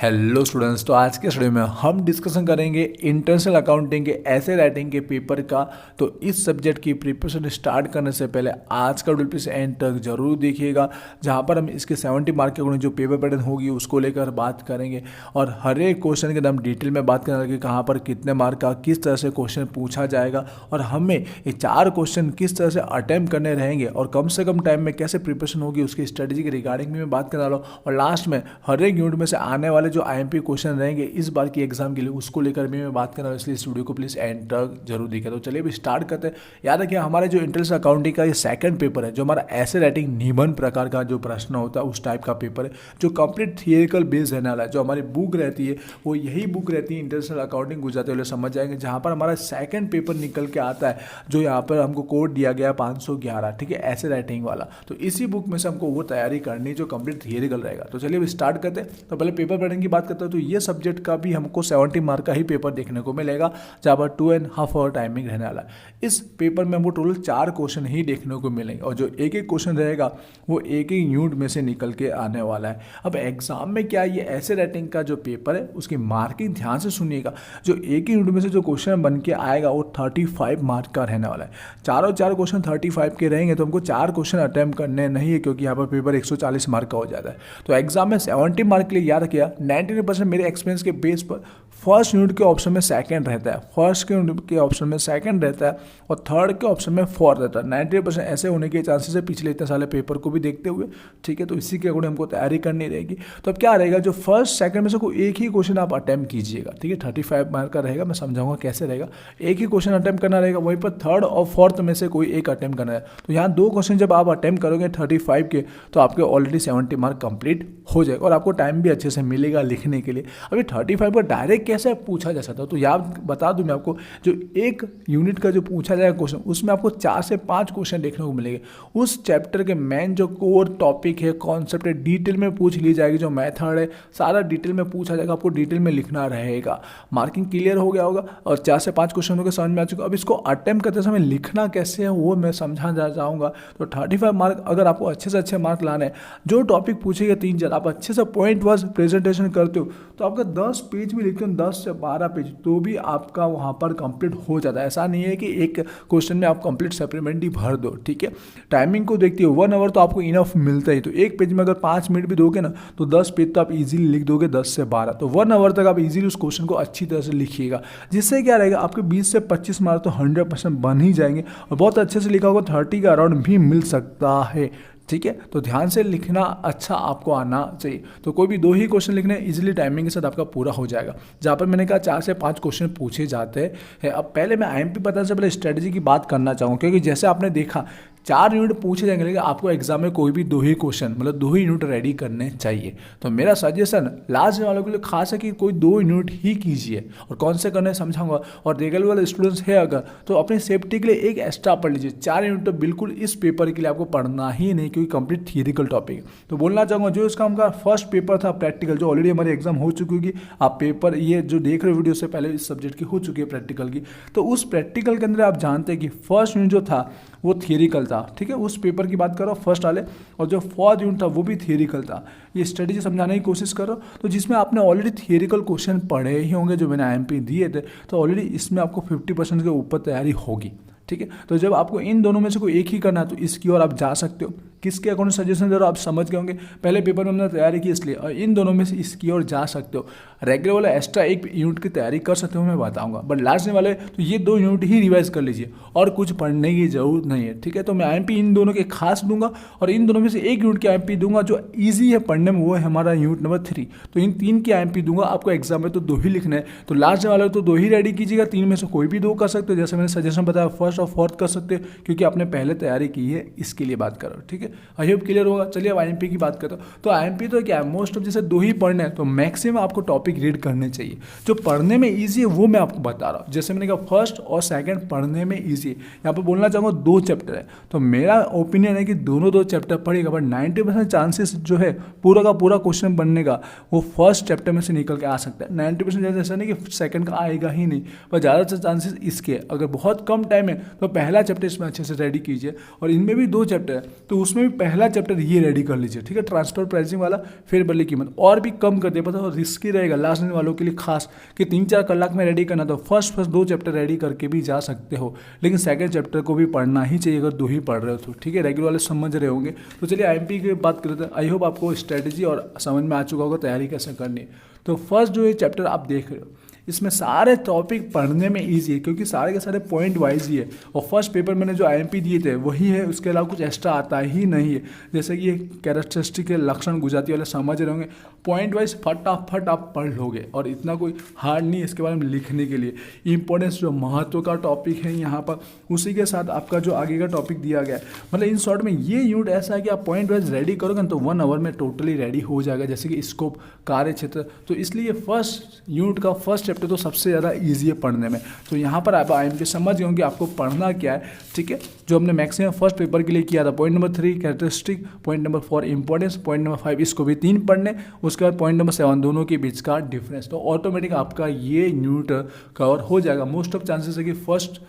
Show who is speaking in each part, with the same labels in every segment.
Speaker 1: Hello students, तो आज के स्टूडियो में हम डिस्कशन करेंगे इंटरनेशनल अकाउंटिंग के ऐसे राइटिंग के पेपर का। तो इस सब्जेक्ट की प्रिपरेशन स्टार्ट करने से पहले आज का वीडियो प्लीज एंड तक जरूर देखिएगा, जहां पर हम इसके 70 मार्क के अकॉर्डिंग जो पेपर पैटर्न होगी उसको लेकर बात करेंगे और हर एक क्वेश्चन के एकदम डिटेल में बात करने लगे कहाँ पर कितने मार्क का किस तरह से क्वेश्चन पूछा जाएगा और हमें ये 4 क्वेश्चन किस तरह से अटेम्प्ट करने रहेंगे और कम से कम टाइम में कैसे प्रिपरेशन होगी उसकी स्ट्रेटेजी के रिगार्डिंग भी मैं बात करने वाला हूँ। और लास्ट में हर एक यूनिट में से आने वाले जो आईएमपी क्वेश्चन रहेंगे इस बार की एग्जाम के लिए उसको लेकर भी मैं बात कर रहा हूँ, इसलिए इस वीडियो को प्लीज एंड तक जरूर देखिए। तो चलिए अभी स्टार्ट करते हैं। याद रखिए हमारे जो इंटरनेशनल अकाउंटिंग का ये सेकंड पेपर है, जो हमारा ऐसे राइटिंग निबंध प्रकार का जो प्रश्न होता है उस टाइप का पेपर है, जो कंप्लीट थियरिकल बेस्ड रहने वाला है। जो हमारी बुक रहती है वो यही बुक रहती है इंटरनेशनल अकाउंटिंग गुजराती वाले समझ जाएंगे, जहाँ पर हमारा सेकंड पेपर निकल के आता है जो यहाँ पर हमको कोड दिया गया 511, ठीक है, ऐसे राइटिंग वाला। तो इसी बुक में से हमको वो तैयारी करनी जो कंप्लीट थियरिकल रहेगा। तो चलिए अभी स्टार्ट करते हैं। तो पहले पेपर पैटर्न की बात करते हैं। तो ये सब्जेक्ट का भी हमको 70 मार्क का ही पेपर देखने को मिलेगा, जहाँ पर 2.5 आवर टाइमिंग रहने वाला है। इस पेपर में हमको टोटल 4 क्वेश्चन ही देखने को मिलेंगे और जो एक एक क्वेश्चन रहेगा वो एक एक यूनिट में से निकल के आने वाला है। अब एग्जाम में क्या ये ऐसे राइटिंग का जो पेपर है उसकी मार्किंग ध्यान से सुनिएगा। जो एक ही यूनिट में से जो क्वेश्चन बन के आएगा वो 35 मार्क का रहने वाला है। चारों 4 क्वेश्चन 35 के रहेंगे, तो हमको 4 क्वेश्चन अटेम्प्ट करने नहीं है, क्योंकि यहाँ पर पेपर 140 मार्क का हो जाता है। तो एग्जाम में 70 मार्क के लिए याद रखिएगा 99% मेरे एक्सपीरियंस के बेस पर फर्स्ट यूनिट के ऑप्शन में सेकंड रहता है, फर्स्ट के यूनिट के ऑप्शन में सेकंड रहता है और थर्ड के ऑप्शन में फोर्थ रहता है। 90% ऐसे होने के चांसेस है पिछले इतने साले पेपर को भी देखते हुए, ठीक है। तो इसी के अकॉर्डिंग हमको तैयारी करनी रहेगी। तो अब क्या रहेगा, जो फर्स्ट सेकंड में से कोई एक ही क्वेश्चन आप अटेम्प्ट कीजिएगा, ठीक है। 35 मार्क का रहेगा, मैं समझाऊंगा कैसे रहेगा। एक ही क्वेश्चन अटेम्प्ट करना रहेगा, वहीं पर थर्ड और फोर्थ में से कोई एक अटेम्प्ट करना है। तो यहाँ 2 क्वेश्चन जब आप अटेम्प्ट करोगे 35 के, तो आपके ऑलरेडी 70 मार्क कंप्लीट हो जाएगा और आपको टाइम भी अच्छे से मिलेगा लिखने के लिए। अभी 35 पर डायरेक्ट कैसे पूछा जा सकता है, तो याद बता दूं मैं आपको, जो एक यूनिट का जो पूछा जाएगा क्वेश्चन उसमें आपको 4 से 5 क्वेश्चन देखने को मिलेंगे। उस चैप्टर के मेन जो कोर टॉपिक है, कॉन्सेप्ट है, डिटेल में पूछ ली जाएगी। जो मेथड है सारा डिटेल में पूछा जाएगा, आपको डिटेल में लिखना रहेगा। मार्किंग क्लियर हो गया होगा और 4 से 5 क्वेश्चन हो गए, समझ में आ चुका। अब इसको अटेम्प्ट करते समय लिखना कैसे है वो मैं समझा जाऊँगा। तो 35 मार्क अगर आपको अच्छे से अच्छे मार्क लाने हैं, जो टॉपिक पूछेगा 3-4 आप अच्छे से पॉइंट वाइज प्रेजेंटेशन करते हो तो आपका 10 पेज भी लिखते हो, 10 से 12 पेज, तो भी आपका वहाँ पर कंप्लीट हो जाता है। ऐसा नहीं है कि एक क्वेश्चन में आप कंप्लीट सप्लीमेंट्री भर दो, ठीक है। टाइमिंग को देखते हो 1 आवर तो आपको इनफ मिलता ही। तो एक पेज में अगर 5 मिनट भी दोगे ना तो 10 पेज तो आप इजीली लिख दोगे, 10 से 12। तो 1 आवर तक आप इजीली उस क्वेश्चन को अच्छी तरह से लिखिएगा, जिससे क्या रहेगा आपके 20 से 25 मार्क तो 100% बन ही जाएंगे और बहुत अच्छे से लिखा होगा 30 का अराउंड भी मिल सकता है, ठीक है। तो ध्यान से लिखना अच्छा आपको आना चाहिए। तो कोई भी 2 ही क्वेश्चन लिखने इजीली टाइमिंग के साथ आपका पूरा हो जाएगा। जहाँ पर मैंने कहा 4 से 5 क्वेश्चन पूछे जाते हैं। अब पहले मैं आईएमपी बताने से पहले स्ट्रेटजी की बात करना चाहूँगा, क्योंकि जैसे आपने देखा 4 यूनिट पूछे जाएंगे, लेकिन आपको एग्जाम में कोई भी 2 ही क्वेश्चन मतलब 2 ही यूनिट रेडी करने चाहिए। तो मेरा सजेशन लास्ट वालों के लिए खास है कि कोई 2 यूनिट ही कीजिए और कौन से करने समझाऊंगा। और रेगुलर वाले स्टूडेंट्स है अगर, तो अपनी सेफ्टी के लिए एक एक्स्ट्रा पढ़ लीजिए। 4 यूनिट तो बिल्कुल इस पेपर के लिए आपको पढ़ना ही नहीं, क्योंकि कंप्लीट थियरिकल टॉपिक है। तो बोलना चाहूँगा जो इसका हमारा फर्स्ट पेपर था प्रैक्टिकल, जो ऑलरेडी हमारी एग्जाम हो चुकी होगी, आप पेपर ये जो देख रहे हो वीडियो से पहले इस सब्जेक्ट की हो चुकी है प्रैक्टिकल की, तो उस प्रैक्टिकल के अंदर आप जानते हैं कि फर्स्ट यूनिट जो था वो थियरिकल था, ठीक है। उस पेपर की बात करो फर्स्ट वाले, और जो फोर्थ यूनिट था वो भी थियरिकल था। ये स्ट्रेटेजी समझाने की कोशिश करो, तो जिसमें आपने ऑलरेडी थियरिकल क्वेश्चन पढ़े ही होंगे जो मैंने आईएमपी दिए थे, तो ऑलरेडी इसमें आपको 50% के ऊपर तैयारी होगी, ठीक है। तो जब आपको इन दोनों में से कोई एक ही करना है तो इसकी ओर आप जा सकते हो। किसके अकॉर्डिंग सजेशन दे रहा आप समझ गए होंगे, पहले पेपर में हमने तैयारी की इसलिए, और इन दोनों में से इसकी ओर जा सकते हो। रेगुलर वाला एक्स्ट्रा एक यूनिट की तैयारी कर सकते हो, मैं बताऊंगा। बट लास्ट वाले तो ये 2 यूनिट ही रिवाइज कर लीजिए और कुछ पढ़ने की जरूरत नहीं है, ठीक है। तो मैं आईएमपी इन दोनों के खास दूंगा और इन दोनों में से एक यूनिट की आईएमपी दूंगा जो ईजी है पढ़ने में, वो है हमारा यूनिट नंबर 3। तो इन 3 की आईएमपी दूंगा। आपको एग्जाम में तो 2 ही लिखने हैं, तो लास्ट वाले तो 2 ही रेडी कीजिएगा। 3 में से कोई भी 2 कर सकते हो, जैसे मैंने सजेशन बताया फर्स्ट और फोर्थ कर सकते हो, क्योंकि आपने पहले तैयारी की है, इसके लिए बात करो, ठीक है। आई होप क्लियर होगा। चलिए अब आईएमपी की बात करते हो। तो आईएमपी तो क्या है, मोस्ट ऑफ जैसे 2 ही पढ़ने हैं, तो मैक्सिमम आपको टॉपिक रीड करने चाहिए। जो पढ़ने में इजी है वो मैं आपको बता रहा हूँ। जैसे मैंने कहा फर्स्ट और सेकंड पढ़ने में इजी है। यहाँ पर बोलना चाहूँगा 2 चैप्टर है, तो मेरा ओपिनियन है कि दोनों 2 चैप्टर पढ़ेगा, बट 90% चांसेस जो है पूरा का पूरा क्वेश्चन बनने का वो फर्स्ट चैप्टर में से निकल के आ सकता है। 90% ऐसा नहीं कि सेकंड का आएगा ही नहीं, पर ज़्यादातर चांसेस इसके। अगर बहुत कम टाइम है तो पहला चैप्टर इसमें अच्छे से रेडी कीजिए, और इनमें भी 2 चैप्टर है तो उसमें उसमें भी पहला चैप्टर ये रेडी कर लीजिए, ठीक है, ट्रांसफर प्राइसिंग वाला, फेयर वैल्यू कीमत, और भी कम कर दिया, पता हो रिस्की रहेगा लास्ट दिन वालों के लिए खास कि 3-4 कलाक में रेडी करना, तो फर्स्ट 2 चैप्टर रेडी करके भी जा सकते हो, लेकिन सेकंड चैप्टर को भी पढ़ना ही चाहिए अगर 2 ही पढ़ रहे हो तो, ठीक है, रेगुलर वाले समझ रहे होंगे। तो चलिए आईएमपी की बात करते हैं। आई होप आपको स्ट्रेटेजी और समझ में आ चुका होगा तैयारी कैसे करनी है। तो फर्स्ट जो ये चैप्टर आप देख रहे हो, इसमें सारे टॉपिक पढ़ने में इजी है क्योंकि सारे के सारे पॉइंट वाइज ही है, और फर्स्ट पेपर मैंने जो आईएमपी दिए थे वही है, उसके अलावा कुछ एक्स्ट्रा आता ही नहीं है। जैसे कि ये कैरेक्टरिस्टिक के लक्षण गुजराती वाले समझ रहे होंगे, पॉइंट वाइज फटाफट आप पढ़ लोगे, और इतना कोई हार्ड नहीं है इसके बारे में लिखने के लिए। इंपॉर्टेंस जो महत्व का टॉपिक है यहाँ पर, उसी के साथ आपका जो आगे का टॉपिक दिया गया है, मतलब इन शॉर्ट में ये यूनिट ऐसा है कि आप पॉइंट वाइज रेडी करोगे तो 1 आवर में टोटली रेडी हो जाएगा, जैसे कि स्कोप, कार्य क्षेत्र। तो इसलिए फर्स्ट यूनिट का फर्स्ट चैप्टर तो सबसे ज़्यादा ईजी है पढ़ने में। तो यहाँ पर आप आईएमपी समझ गए होंगे आपको पढ़ना क्या है, ठीक है, जो हमने मैक्सिमम फर्स्ट पेपर के लिए किया था। Point number 3 characteristic, point number 4 importance, point number 5 इसको भी 3 पढ़ने, उसके बाद पॉइंट नंबर 7 दोनों के बीच का डिफरेंस। तो ऑटोमेटिक आपका ये यूनिट कवर हो जाएगा। मोस्ट ऑफ चांसेस है कि फर्स्ट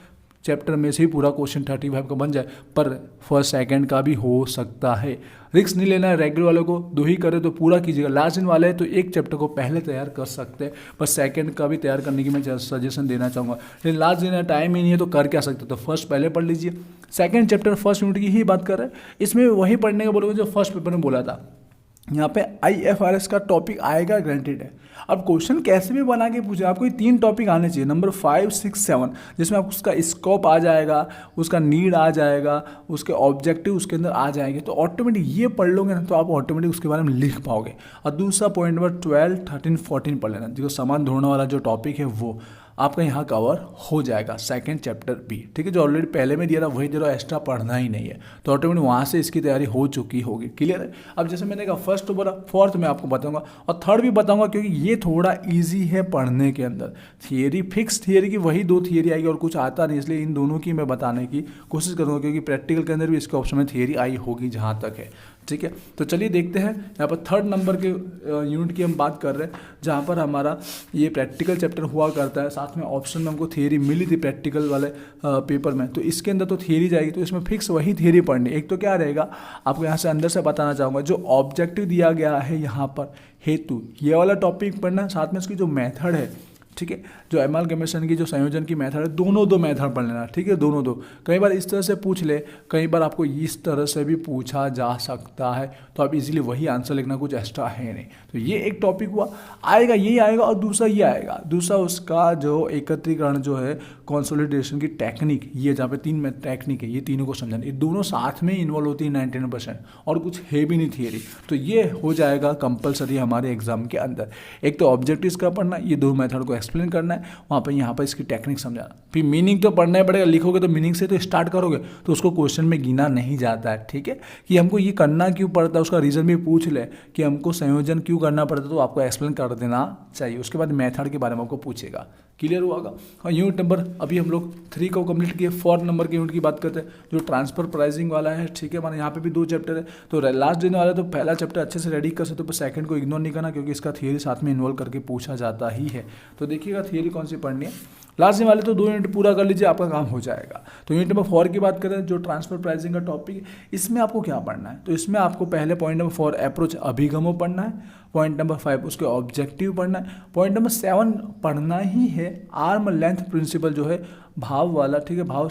Speaker 1: चैप्टर में से ही पूरा क्वेश्चन 35 का बन जाए, पर फर्स्ट सेकंड का भी हो सकता है। रिस्क नहीं लेना है, रेगुलर वालों को 2 ही करे तो पूरा कीजिएगा। लास्ट दिन वाले तो एक चैप्टर को पहले तैयार कर सकते हैं, पर सेकंड का भी तैयार करने की मैं सजेशन देना चाहूँगा। लेकिन लास्ट दिन टाइम ही नहीं है तो कर क्या सकते, तो फर्स्ट पहले पढ़ लीजिए। सेकंड चैप्टर फर्स्ट यूनिट की ही बात कर रहे हैं, इसमें वही पढ़ने का बोलोगे जो फर्स्ट पेपर में बोला था। यहाँ पे IFRS का टॉपिक आएगा, ग्रांटेड है। अब क्वेश्चन कैसे भी बना के पूछे, आपको ये 3 टॉपिक आने चाहिए, नंबर 5, 6, 7, जिसमें आपको उसका स्कोप आ जाएगा, उसका नीड आ जाएगा, उसके ऑब्जेक्टिव उसके अंदर आ जाएंगे। तो ऑटोमेटिक ये पढ़ लोगे ना तो आप ऑटोमेटिक उसके बारे में लिख पाओगे। और दूसरा पॉइंट नंबर 12, 13, 14 पढ़ लेना, जो सामान ढूंढने वाला जो टॉपिक है वो आपका यहाँ कवर हो जाएगा। सेकंड चैप्टर भी, ठीक है, जो ऑलरेडी पहले में दिया था वही दे रहा, एक्स्ट्रा पढ़ना ही नहीं है, तो ऑटोमेटिक वहाँ से इसकी तैयारी हो चुकी होगी। क्लियर है। अब जैसे मैंने कहा फर्स्ट तो बोला, फोर्थ मैं आपको बताऊंगा और थर्ड भी बताऊंगा, क्योंकि ये थोड़ा ईजी है पढ़ने के अंदर। थियरी फिक्स थियरी की वही 2 थियरी आएगी और कुछ आता नहीं, इसलिए इन दोनों की मैं बताने की कोशिश करूँगा, क्योंकि प्रैक्टिकल के अंदर भी इसके ऑप्शन में थियरी आई होगी जहाँ तक है, ठीक है। तो चलिए देखते हैं, यहाँ पर थर्ड नंबर के यूनिट की हम बात कर रहे हैं, जहाँ पर हमारा ये प्रैक्टिकल चैप्टर हुआ करता है, साथ में ऑप्शन में हमको थियरी मिली थी प्रैक्टिकल वाले पेपर में। तो इसके अंदर तो थियरी जाएगी, तो इसमें फिक्स वही थियरी पढ़नी। एक तो क्या रहेगा, आपको यहाँ से अंदर से बताना चाहूँगा, जो ऑब्जेक्टिव दिया गया है यहाँ पर हेतु, ये वाला टॉपिक पढ़ना, साथ में इसकी जो मेथड है, ठीक है, जो एमालगमेशन की जो संयोजन की मेथड है, दोनों 2 मेथड पढ़ लेना, ठीक है, दोनों 2। कई बार इस तरह से पूछ ले, कई बार आपको इस तरह से भी पूछा जा सकता है, तो आप इजीली वही आंसर लिखना, कुछ एक्स्ट्रा है नहीं। तो ये एक टॉपिक हुआ, आएगा यही आएगा, और दूसरा ये आएगा, दूसरा उसका जो एकत्रीकरण जो है, कंसोलिडेशन की टेक्निक, ये जहाँ पे 3 में टेक्निक है, ये तीनों को समझाना, ये दोनों साथ में इन्वॉल्व होती है 99%, और कुछ है भी नहीं थियरी। तो ये हो जाएगा कंपलसरी हमारे एग्जाम के अंदर। एक तो ऑब्जेक्टिव्स का पढ़ना, ये 2 मेथड को एक्सप्लेन करना है, वहाँ पर यहाँ पर इसकी टेक्निक समझाना, फिर मीनिंग तो पढ़ना ही पड़ेगा। लिखोगे तो मीनिंग से तो स्टार्ट करोगे तो उसको क्वेश्चन में गिना नहीं जाता है, ठीक है, कि हमको ये करना क्यों पड़ता है, उसका रीज़न भी पूछ ले कि हमको संयोजन क्यों करना पड़ता है, तो आपको एक्सप्लेन कर देना चाहिए। उसके बाद मेथड के बारे में आपको पूछेगा। क्लियर हुआ होगा। और यूनिट नंबर अभी हम लोग 3 को कंप्लीट किए। 4 नंबर के यूनिट की बात करते हैं, जो ट्रांसफर प्राइसिंग वाला है, ठीक है, माना यहाँ पे भी 2 चैप्टर है, तो लास्ट दिन वाला तो पहला चैप्टर अच्छे से रेडी कर सकते हो, पर सेकंड को इग्नोर नहीं करना, क्योंकि इसका थियरी साथ में इन्वॉल्व करके पूछा जाता ही है। तो देखिएगा थियरी कौन सी पढ़नी है। लास्ट दिन वाले तो 2 यूनिट पूरा कर लीजिए, आपका काम हो जाएगा। तो यूनिट नंबर 4 की बात करें, जो ट्रांसफर प्राइसिंग का टॉपिक है, इसमें आपको क्या पढ़ना है, तो इसमें आपको पहले पॉइंट नंबर 4 अप्रोच अभिगमों पढ़ना है, पॉइंट नंबर 5 उसके ऑब्जेक्टिव पढ़ना है, पॉइंट नंबर 7 पढ़ना ही है आर्म लेंथ प्रिंसिपल जो है भाव वाला, ठीक है, भाव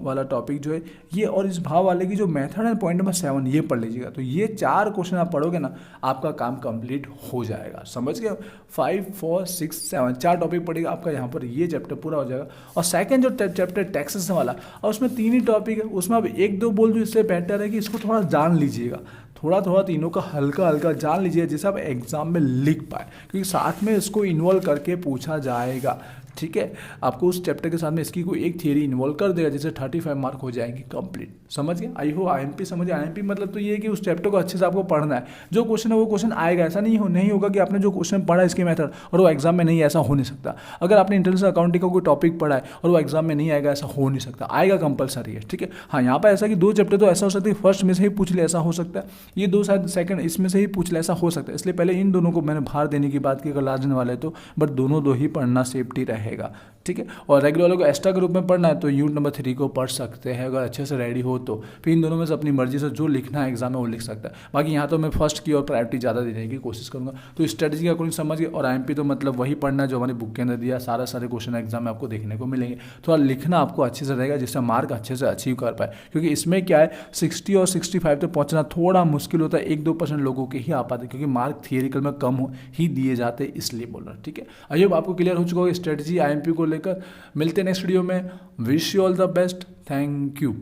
Speaker 1: वाला टॉपिक जो है ये, और इस भाव वाले की जो मेथड है पॉइंट नंबर 7 ये पढ़ लीजिएगा। तो ये 4 क्वेश्चन आप पढ़ोगे ना, आपका काम कंप्लीट हो जाएगा। समझ गए। 5, 4, 6, 7 4 टॉपिक पढ़ेगा, आपका यहाँ पर ये चैप्टर पूरा हो जाएगा। और सेकंड जो चैप्टर टैक्सेस वाला, और उसमें 3 ही टॉपिक है, उसमें अब 1-2 बोल दूँ, इससे बेटर है कि इसको थोड़ा जान लीजिएगा, थोड़ा तीनों का हल्का जान लीजिए, जिससे आप एग्जाम में लिख पाए, क्योंकि साथ में इसको इन्वॉल्व करके पूछा जाएगा। ठीक है, आपको उस चैप्टर के साथ में इसकी कोई एक थियरी इन्वॉल्व कर देगा, जिससे 35 मार्क हो जाएंगे कंप्लीट। समझ गए। आई हो आईएमपी समझिए। आईएमपी मतलब तो ये है कि उस चैप्टर को अच्छे से आपको पढ़ना है, जो क्वेश्चन है वो क्वेश्चन आएगा। ऐसा नहीं होगा कि आपने जो क्वेश्चन पढ़ा इसके मेथड और वो एग्जाम में नहीं, ऐसा हो नहीं सकता। अगर आपने इंटरनेशनल अकाउंटिंग का कोई टॉपिक पढ़ा है और वो एग्जाम में नहीं आएगा, ऐसा हो नहीं सकता, आएगा कंपलसरी है। ठीक है, हाँ, यहाँ पर ऐसा कि 2 चैप्टर तो ऐसा हो सकता है फर्स्ट में से ही पूछ ले, ऐसा हो सकता है, ये 2 शायद सेकंड इसमें से ही पूछ ले, ऐसा हो सकता है। इसलिए पहले इन दोनों को मैंने भार देने की बात की, अगर लास्ट दिन वाले तो, बट दोनों 2 ही पढ़ना सेफ्टी रहे रहेगा। ठीक है, और रेगुलर वालों को एक्स्ट्रा के रूप में पढ़ना है तो यूनिट नंबर 3 को पढ़ सकते हैं अगर अच्छे से रेडी हो तो। फिर इन दोनों में से अपनी मर्जी से जो लिखना है एग्जाम में वो लिख सकता है। बाकी यहाँ तो मैं फर्स्ट की और प्रायोरिटी ज़्यादा देने की कोशिश करूँगा। तो स्ट्रेटजी के अकॉर्डिंग समझ गए, और IMP तो मतलब वही पढ़ना है जो हमारी बुक के अंदर दिया, सारे क्वेश्चन एग्जाम में आपको देखने को मिलेंगे। थोड़ा लिखना आपको अच्छे से रहेगा जिससे मार्क अच्छे से अचीव कर पाए, क्योंकि इसमें क्या है 60 और 65 तक पहुँचना थोड़ा मुश्किल होता है, 1-2% लोगों के ही आ पाते, क्योंकि मार्क थियरिकल में कम ही दिए जाते, इसलिए बोल रहा हूँ। ठीक है, आई होप आपको क्लियर हो चुका होगा स्ट्रेटजी IMP को लेकर। मिलते हैं नेक्स्ट वीडियो में। Wish you all the best, thank you.